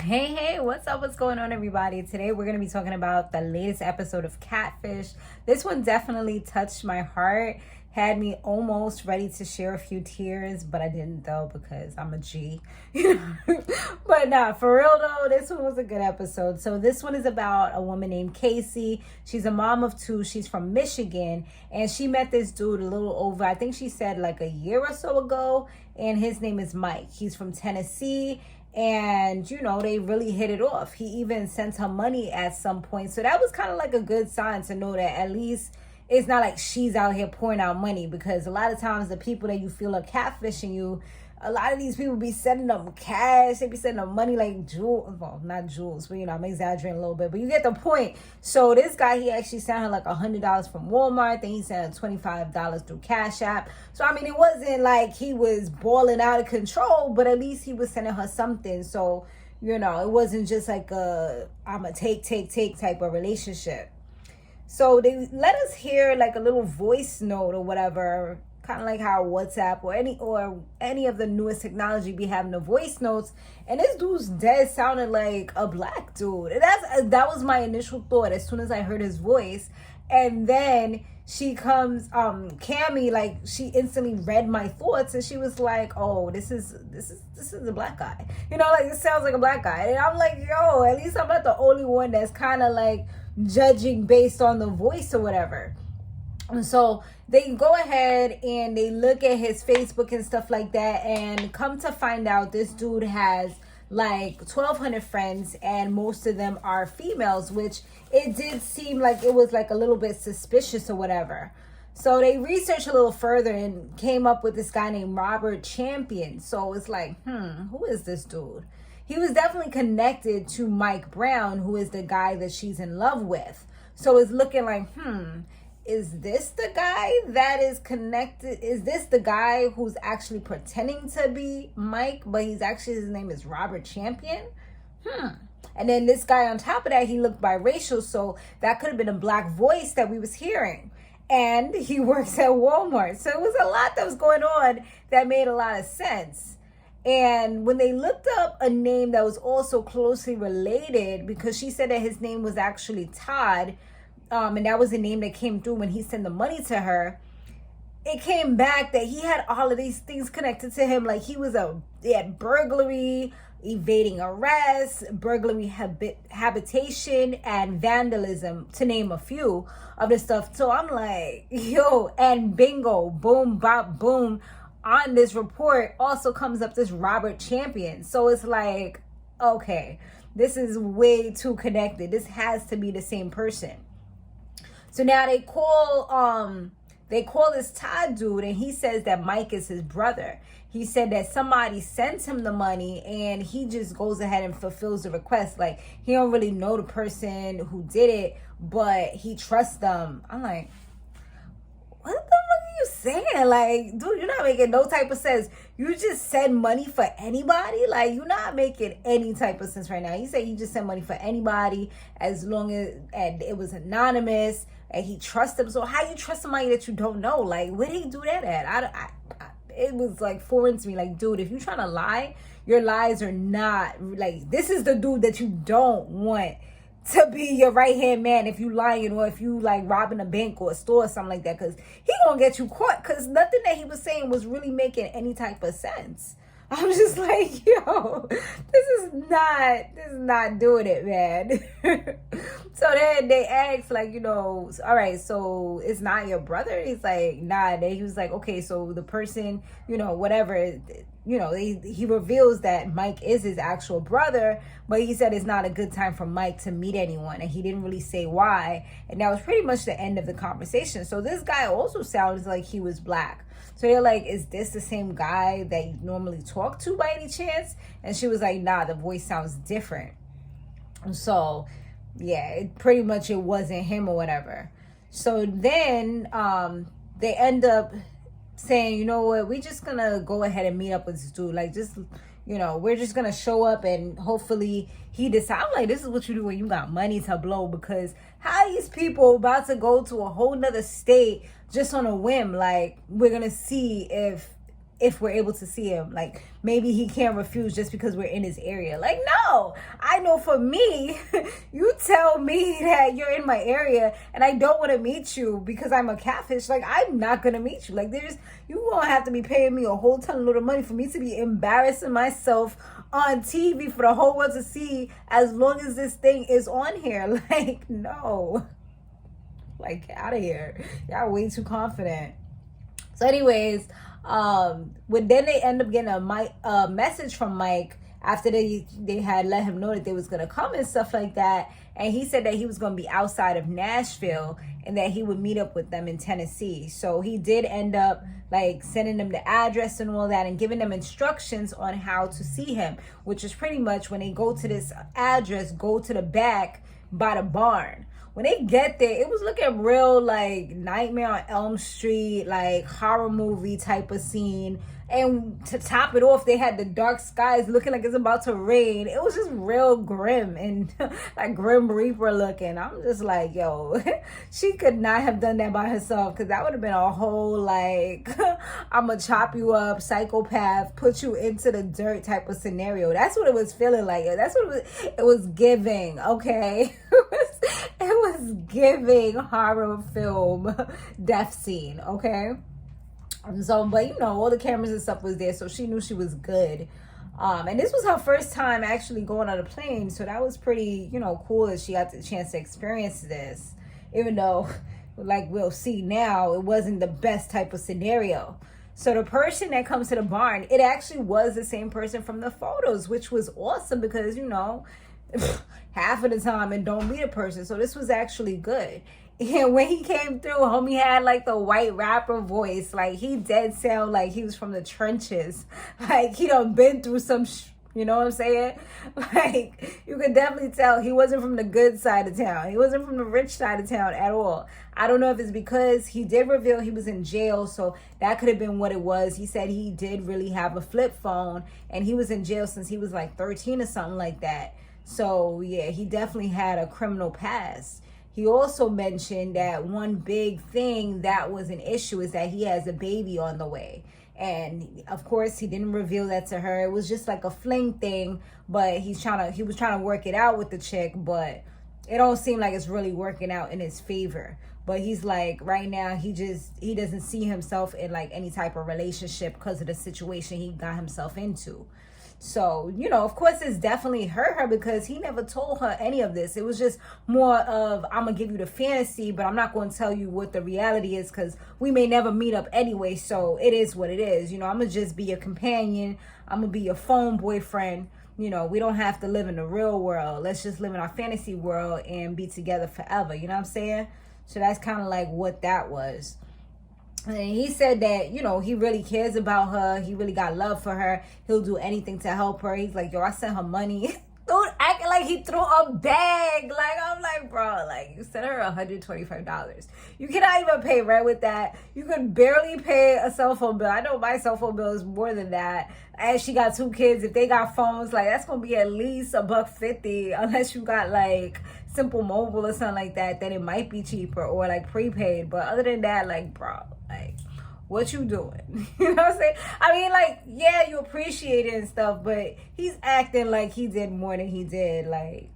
Hey, what's up? What's going on, everybody? Today we're going to be talking about the latest episode of Catfish. This one definitely touched my heart, had me almost ready to share a few tears, but I didn't though because I'm a G. But nah, for real though, this one was a good episode. So this one is about a woman named Kaycee. She's a mom of two. She's from Michigan, and she met this dude a little over, I think she said like a year or so ago, and his name is Mike. He's from Tennessee. And, you know, they really hit it off. He even sent her money at some point. So that was kind of like a good sign to know that at least it's not like she's out here pouring out money. Because a lot of times the people that you feel are catfishing you, a lot of these people be sending them cash. They be sending them money like jewels. Well, not jewels, but, you know, I'm exaggerating a little bit. But you get the point. So this guy, he actually sent her like $100 from Walmart. Then he sent her $25 through Cash App. So, I mean, it wasn't like he was balling out of control. But at least he was sending her something. So, you know, it wasn't just like I'm a take type of relationship. So they let us hear like a little voice note or whatever, kind of like how WhatsApp or any of the newest technology be having the voice notes. And this dude's dead sounded like a black dude. And that was my initial thought as soon as I heard his voice. And then she comes, Cammy, like she instantly read my thoughts, and she was like, "Oh, this is a black guy. You know, like it sounds like a black guy." And I'm like, "Yo, at least I'm not the only one that's kind of like judging based on the voice or whatever." And so they go ahead and they look at his Facebook and stuff like that, and come to find out this dude has like 1,200 friends, and most of them are females, which it did seem like it was like a little bit suspicious or whatever. So they researched a little further and came up with this guy named Robert Champion. So it's like, who is this dude? He was definitely connected to Mike Brown, who is the guy that she's in love with. So it's looking like, is this the guy that is connected? Is this the guy who's actually pretending to be Mike, but his name is Robert Champion? And then this guy on top of that, he looked biracial, so that could have been a black voice that we was hearing. And he works at Walmart. So it was a lot that was going on that made a lot of sense. And when they looked up a name that was also closely related, because she said that his name was actually Todd, and that was the name that came through when he sent the money to her, it came back that he had all of these things connected to him. Like he had burglary, evading arrest, burglary habitation, and vandalism, to name a few of the stuff. So I'm like, yo, and bingo, boom, bop, boom. On this report also comes up this Robert Champion. So it's like, okay, this is way too connected. This has to be the same person. So now they call this Todd dude, and he says that Mike is his brother. He said that somebody sent him the money, and he just goes ahead and fulfills the request. Like, he don't really know the person who did it, but he trusts them. I'm like, what the fuck are you saying? Like, dude, you're not making no type of sense. You just send money for anybody? Like, you're not making any type of sense right now. You say you just send money for anybody as long as and it was anonymous and he trusts them. So how you trust somebody that you don't know? Like, where did he do that at? It was like foreign to me. Like, dude, if you're trying to lie, your lies are not like, this is the dude that you don't want to be your right-hand man if you lying, or if you like robbing a bank or a store or something like that, because he gonna get you caught, because nothing that he was saying was really making any type of sense. I'm just like, yo, this is not doing it, man. So then they asked, like, you know, all right, so it's not your brother? He's like, nah. Then he was like, okay, so the person, you know, whatever, you know, he reveals that Mike is his actual brother, but he said it's not a good time for Mike to meet anyone, and he didn't really say why. And that was pretty much the end of the conversation. So this guy also sounds like he was black. So they're like, is this the same guy that you normally talk to by any chance? And she was like, nah, the voice sounds different. So yeah, pretty much it wasn't him or whatever. So then they end up saying, you know what, we're just gonna go ahead and meet up with this dude. Like, just, you know, we're just gonna show up and hopefully he decides. I'm like, this is what you do when you got money to blow, because how are these people about to go to a whole nother state just on a whim? Like, we're gonna see if if we're able to see him. Like, maybe he can't refuse just because we're in his area. Like, no, I know for me, you tell me that you're in my area and I don't want to meet you because I'm a catfish. Like, I'm not going to meet you. Like, you won't have to be paying me a whole ton of little money for me to be embarrassing myself on TV for the whole world to see as long as this thing is on here. Like, no. Like, get out of here. Y'all way too confident. So anyways, when then they end up getting a message from Mike after they had let him know that they was gonna come and stuff like that, and he said that he was gonna be outside of Nashville and that he would meet up with them in Tennessee. So he did end up like sending them the address and all that and giving them instructions on how to see him, which is pretty much when they go to this address, go to the back by the barn. When they get there, it was looking real like Nightmare on Elm Street, like horror movie type of scene. And to top it off, they had the dark skies looking like it's about to rain. It was just real grim and like Grim Reaper looking. I'm just like, yo, she could not have done that by herself, because that would have been a whole like, I'm going to chop you up, psychopath, put you into the dirt type of scenario. That's what it was feeling like. That's what it was giving, okay? It was giving horror film death scene, okay? So, but you know, all the cameras and stuff was there, so she knew she was good. And this was her first time actually going on a plane, so that was pretty, you know, cool that she got the chance to experience this. Even though, like we'll see now, it wasn't the best type of scenario. So the person that comes to the barn, it actually was the same person from the photos, which was awesome because, you know, half of the time and don't meet a person. So this was actually good. And when he came through, homie had like the white rapper voice. Like, he dead sound like he was from the trenches. Like, he done been through some, you know what I'm saying? Like, you could definitely tell he wasn't from the good side of town. He wasn't from the rich side of town at all. I don't know if it's because he did reveal he was in jail, so that could have been what it was. He said he did really have a flip phone, and he was in jail since he was like 13 or something like that. So, yeah, he definitely had a criminal past. He also mentioned that one big thing that was an issue is that he has a baby on the way. And of course, he didn't reveal that to her. It was just like a fling thing, but he was trying to work it out with the chick, but it don't seem like it's really working out in his favor. But he's like, right now, he doesn't see himself in like any type of relationship because of the situation he got himself into. So, you know, of course, it's definitely hurt her because he never told her any of this. It was just more of, I'm going to give you the fantasy, but I'm not going to tell you what the reality is because we may never meet up anyway. So it is what it is. You know, I'm going to just be your companion. I'm going to be your phone boyfriend. You know, we don't have to live in the real world. Let's just live in our fantasy world and be together forever. You know what I'm saying? So that's kind of like what that was. And he said that, you know, he really cares about her. He really got love for her. He'll do anything to help her. He's like, yo, I sent her money. Dude, acting like he threw a bag. Like, I'm like, bro, like, you sent her $125. You cannot even pay rent with that. You could barely pay a cell phone bill. I know my cell phone bill is more than that. And she got 2 kids. If they got phones, like, that's going to be at least $150. Unless you got, like, Simple Mobile or something like that, then it might be cheaper, or, like, prepaid. But other than that, like, bro, like, what you doing? You know what I'm saying? I mean, like, yeah, you appreciate it and stuff, but he's acting like he did more than he did. Like,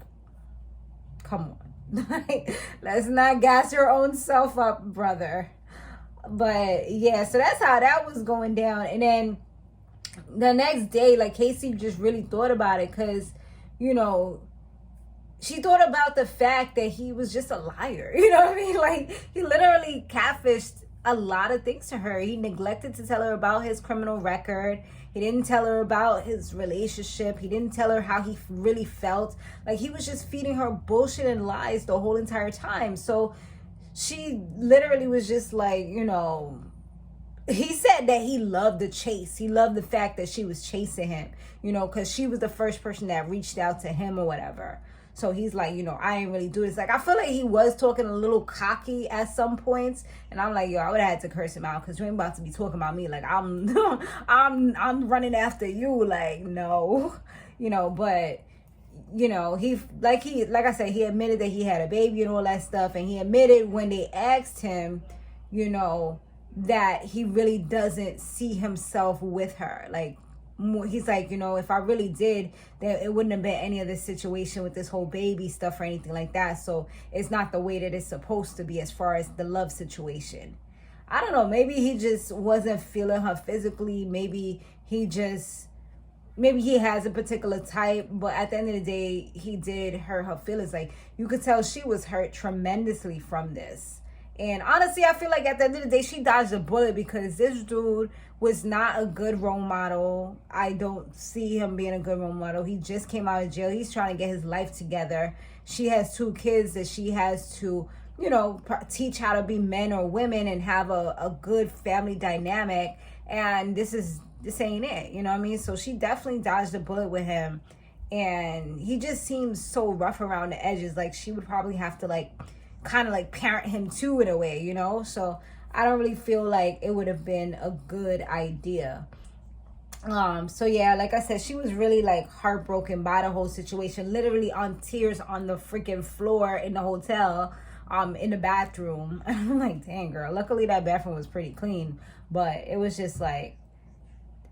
come on. Like, let's not gas your own self up, brother. But, yeah, so that's how that was going down. And then the next day, like, Kaycee just really thought about it because, you know, she thought about the fact that he was just a liar. You know what I mean? Like, he literally catfished a lot of things to her. He neglected to tell her about his criminal record. He didn't tell her about his relationship. He didn't tell her how he really felt. Like, he was just feeding her bullshit and lies the whole entire time. So she literally was just like, you know, he said that he loved the chase. He loved the fact that she was chasing him, you know, because she was the first person that reached out to him or whatever. So he's like, you know, I ain't really do this. Like, I feel like he was talking a little cocky at some points. And I'm like, yo, I would have had to curse him out because you ain't about to be talking about me. Like, I'm running after you. Like, no, you know, but, you know, like I said, he admitted that he had a baby and all that stuff. And he admitted when they asked him, you know, that he really doesn't see himself with her. Like, he's like, you know, if I really did, then it wouldn't have been any of this situation with this whole baby stuff or anything like that. So it's not the way that it's supposed to be as far as the love situation. I don't know, maybe he just wasn't feeling her physically. Maybe he has a particular type, but at the end of the day, he did hurt her feelings. Like, you could tell she was hurt tremendously from this. And honestly, I feel like at the end of the day, she dodged a bullet, because this dude was not a good role model. I don't see him being a good role model. He just came out of jail. He's trying to get his life together. She has 2 kids that she has to, you know, teach how to be men or women and have a good family dynamic. And this ain't it, you know what I mean? So she definitely dodged a bullet with him. And he just seems so rough around the edges. Like, she would probably have to, like, kind of like parent him too, in a way, you know? So I don't really feel like it would have been a good idea. So yeah, like I said, she was really like heartbroken by the whole situation, literally on tears on the freaking floor in the hotel, in the bathroom. I'm like, dang, girl, luckily that bathroom was pretty clean, but it was just like,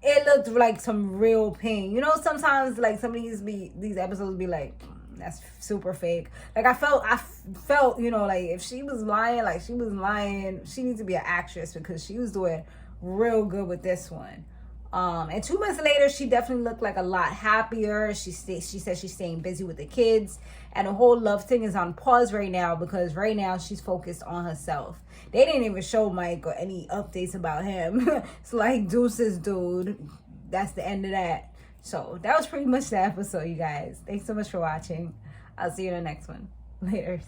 it looked like some real pain. You know, sometimes like some of these episodes be like, that's super fake. Like, I felt, you know, like if she was lying, like she was lying, she needs to be an actress, because she was doing real good with this one. And 2 months later, she definitely looked like a lot happier. She said she's staying busy with the kids, and the whole love thing is on pause right now, because right now she's focused on herself. They didn't even show Mike or any updates about him. It's like, deuces, dude. That's the end of that. So that was pretty much the episode, you guys. Thanks so much for watching. I'll see you in the next one. Later.